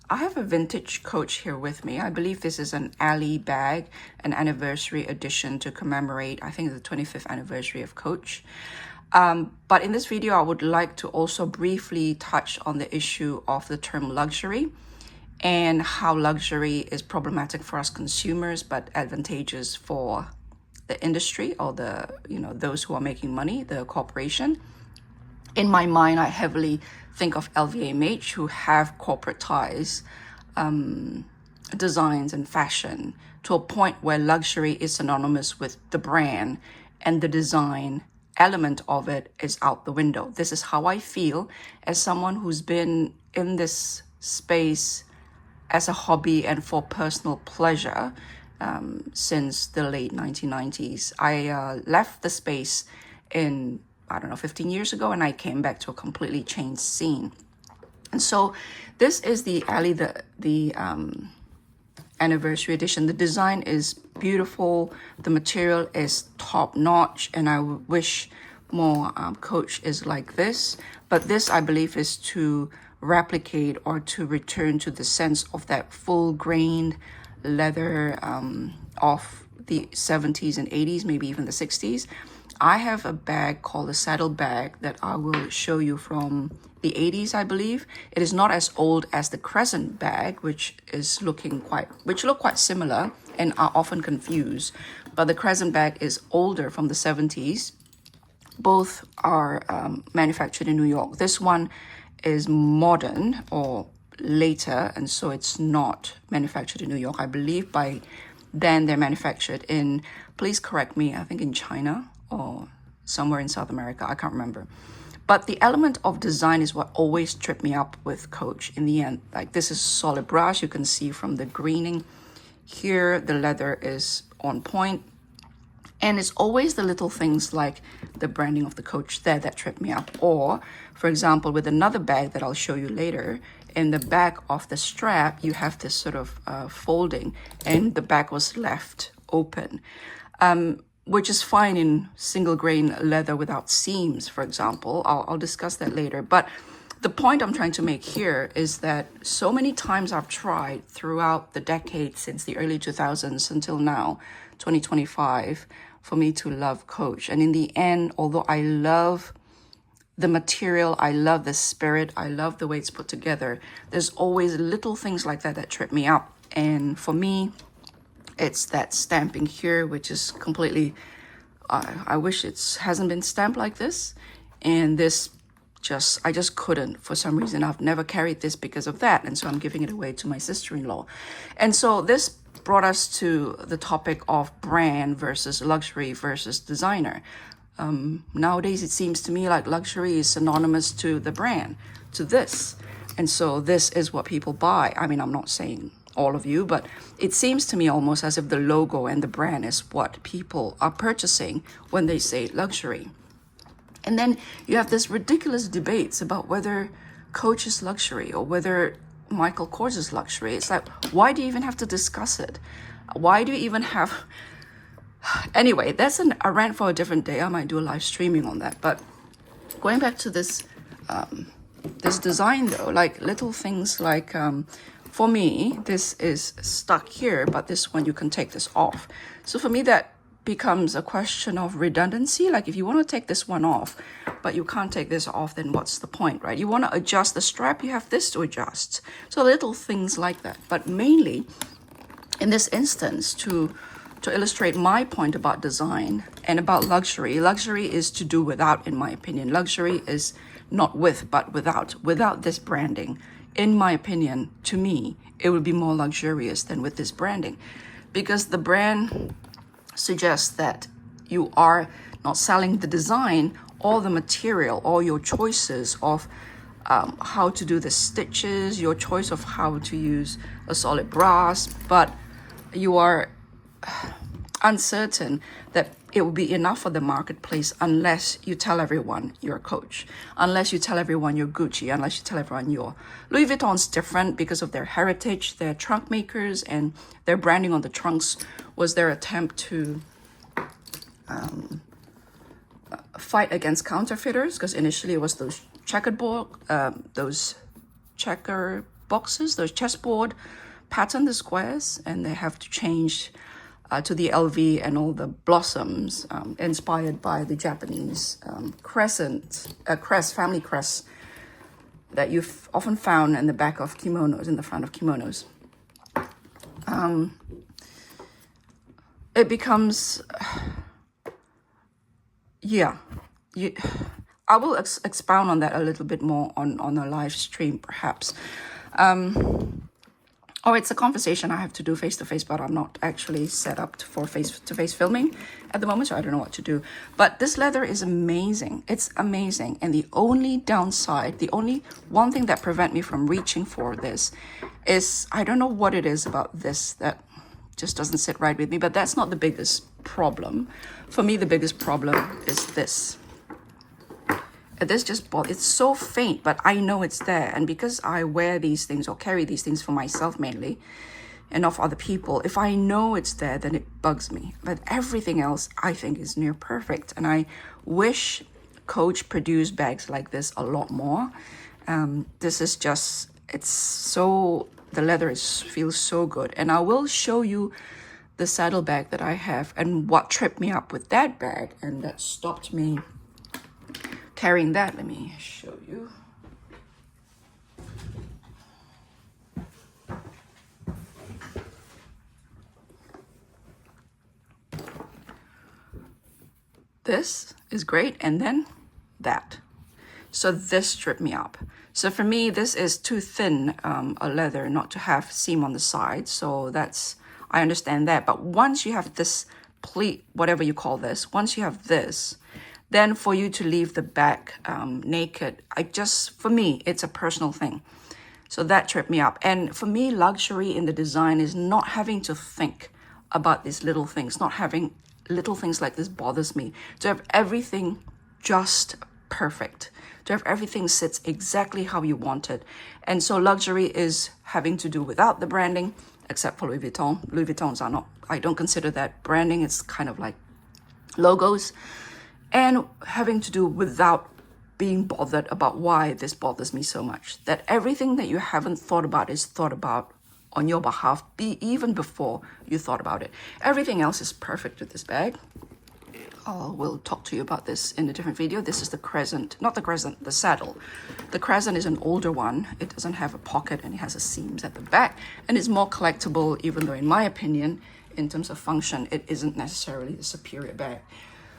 I have a vintage Coach here with me. I believe this is an Ali bag, an anniversary edition to commemorate, I think, the 25th anniversary of Coach. But in this video, I would like to also briefly touch on the issue of the term luxury and how luxury is problematic for us consumers, but advantageous for the industry or the, those who are making money, the corporation. In my mind, I heavily think of LVMH, who have corporate ties, designs and fashion to a point where luxury is synonymous with the brand and the design element of it is out the window. This is how I feel as someone who's been in this space as a hobby and for personal pleasure since the late 1990s. I left the space in, I don't know, 15 years ago, and I came back to a completely changed scene. And so this is the Ali, the anniversary edition. The design is beautiful. The material is top notch, and I wish more Coach is like this. But this, I believe, is to replicate or to return to the sense of that full grained leather of the 70s and 80s, maybe even the 60s. I have a bag called a saddle bag that I will show you from the 80s, I believe. It is not as old as the crescent bag, which look quite similar and are often confused. But the crescent bag is older, from the 70s. Both are manufactured in New York. This one is modern or later, and so it's not manufactured in New York. I believe by then they're manufactured in, please correct me, I think in China or somewhere in South America. I can't remember. But the element of design is what always tripped me up with Coach in the end. Like, this is solid brass. You can see from the greening here, the leather is on point. And it's always the little things like the branding of the Coach there that trip me up. Or, for example, with another bag that I'll show you later, in the back of the strap, you have this sort of folding, and the back was left open, which is fine in single grain leather without seams, for example. I'll discuss that later. But the point I'm trying to make here is that so many times I've tried throughout the decade since the early 2000s until now, 2025, for me to love Coach. And in the end, although I love the material, I love the spirit, I love the way it's put together, there's always little things like that that trip me up. And for me, it's that stamping here, which is completely, I wish it hasn't been stamped like this. And this I just couldn't, for some reason. I've never carried this because of that. And so I'm giving it away to my sister-in-law. And so this brought us to the topic of brand versus luxury versus designer. Nowadays, it seems to me like luxury is synonymous to the brand, to this. And so this is what people buy. I mean, I'm not saying all of you, but it seems to me almost as if the logo and the brand is what people are purchasing when they say luxury. And then you have this ridiculous debates about whether Coach is luxury or whether Michael Kors is luxury. It's like, why do you even have to discuss it? Why do you even have... Anyway, that's a rant for a different day. I might do a live streaming on that. But going back to this this design though, like little things like, for me, this is stuck here, but this one you can take this off. So for me, that becomes a question of redundancy. Like, if you want to take this one off, but you can't take this off, then what's the point, right? You want to adjust the strap, you have this to adjust. So little things like that. But mainly, in this instance, to illustrate my point about design and about luxury, luxury is to do without, in my opinion. Luxury is not with, but without. Without this branding, in my opinion, to me, it would be more luxurious than with this branding. Because the brand suggests that you are not selling the design or the material or your choices of how to do the stitches, your choice of how to use a solid brass, but you are uncertain that it will be enough for the marketplace unless you tell everyone you're a Coach, unless you tell everyone you're Gucci, unless you tell everyone you're Louis Vuitton's different because of their heritage, their trunk makers, and their branding on the trunks was their attempt to fight against counterfeiters, because initially it was those checkerboard, those checker boxes, those chessboard pattern, the squares, and they have to change to the LV and all the blossoms inspired by the Japanese family crest that you've often found in the back of kimonos, in the front of kimonos. It becomes, yeah, I will expound on that a little bit more on a live stream, perhaps. Or it's a conversation I have to do face-to-face, but I'm not actually set up for face-to-face filming at the moment, so I don't know what to do. But this leather is amazing. It's amazing. And the only downside, the only one thing that prevents me from reaching for this is, I don't know what it is about this that just doesn't sit right with me, but that's not the biggest problem. For me, the biggest problem is this. This just, it's so faint, but I know it's there. And because I wear these things or carry these things for myself mainly, and not for other people, if I know it's there, then it bugs me. But everything else I think is near perfect. And I wish Coach produced bags like this a lot more. This is just, it's so, the leather feels so good. And I will show you the saddle bag that I have and what tripped me up with that bag and that stopped me carrying that. Let me show you. This is great, and then that. So this tripped me up. So for me, this is too thin a leather not to have seam on the side. So that's, I understand that. But once you have this pleat, whatever you call this, once you have this, then for you to leave the back naked, for me, it's a personal thing. So that tripped me up. And for me, luxury in the design is not having to think about these little things, not having little things like this bothers me. To have everything just perfect, to have everything sits exactly how you want it. And so luxury is having to do without the branding, except for Louis Vuitton. Louis Vuittons are not, I don't consider that branding. It's kind of like logos. And having to do without being bothered about why this bothers me so much. That everything that you haven't thought about is thought about on your behalf, even before you thought about it. Everything else is perfect with this bag. We'll talk to you about this in a different video. This is the crescent, not the crescent, the saddle. The crescent is an older one. It doesn't have a pocket and it has a seams at the back. And it's more collectible, even though in my opinion, in terms of function, it isn't necessarily the superior bag.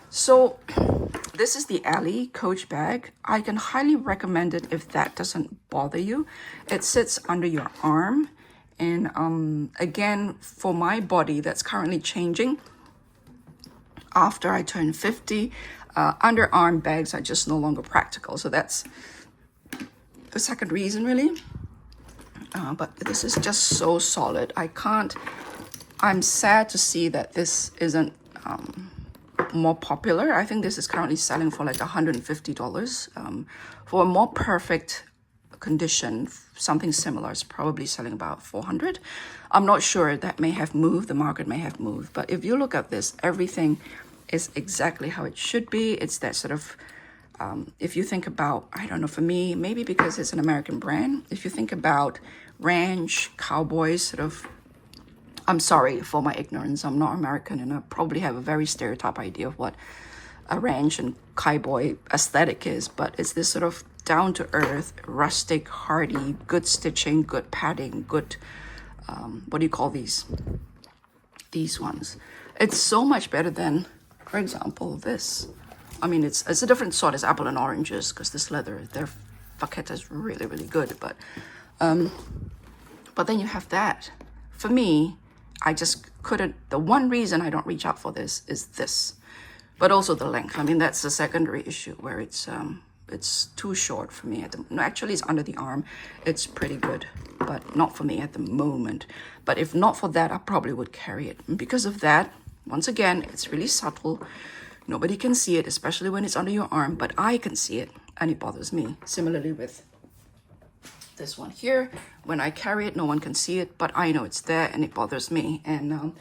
So this is the Alley Coach bag. I can highly recommend it if that doesn't bother you. It sits under your arm. And again, for my body that's currently changing after I turn 50, underarm bags are just no longer practical. So that's the second reason really. But this is just so solid. I'm sad to see that this isn't more popular. I think this is currently selling for like $150. For a more perfect condition, something similar is probably selling about $400. I'm not sure, that may have moved, the market may have moved, but if you look at this, everything is exactly how it should be. It's that sort of, if you think about, I don't know, for me, maybe because it's an American brand, if you think about ranch, cowboys, sort of, I'm sorry for my ignorance, I'm not American, and I probably have a very stereotype idea of what a ranch and cowboy aesthetic is, but it's this sort of down-to-earth, rustic, hardy, good stitching, good padding, good, what do you call these ones? It's so much better than, for example, this. I mean, it's a different sort, it's apple and oranges, because this leather, their vaqueta is really, really good, but then you have that. For me, I just couldn't, the one reason I don't reach out for this is this, but also the length. I mean, that's the secondary issue where it's too short for me. No, actually, it's under the arm. It's pretty good, but not for me at the moment. But if not for that, I probably would carry it. And because of that, once again, it's really subtle. Nobody can see it, especially when it's under your arm, but I can see it, and it bothers me. Similarly with this one here, when I carry it, no one can see it, but I know it's there, and it bothers me. And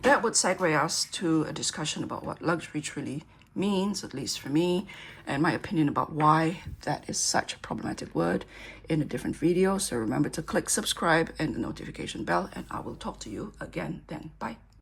that would segue us to a discussion about what luxury truly means, at least for me, and my opinion about why that is such a problematic word. in a different video. So remember to click subscribe and the notification bell, and I will talk to you again then. Bye.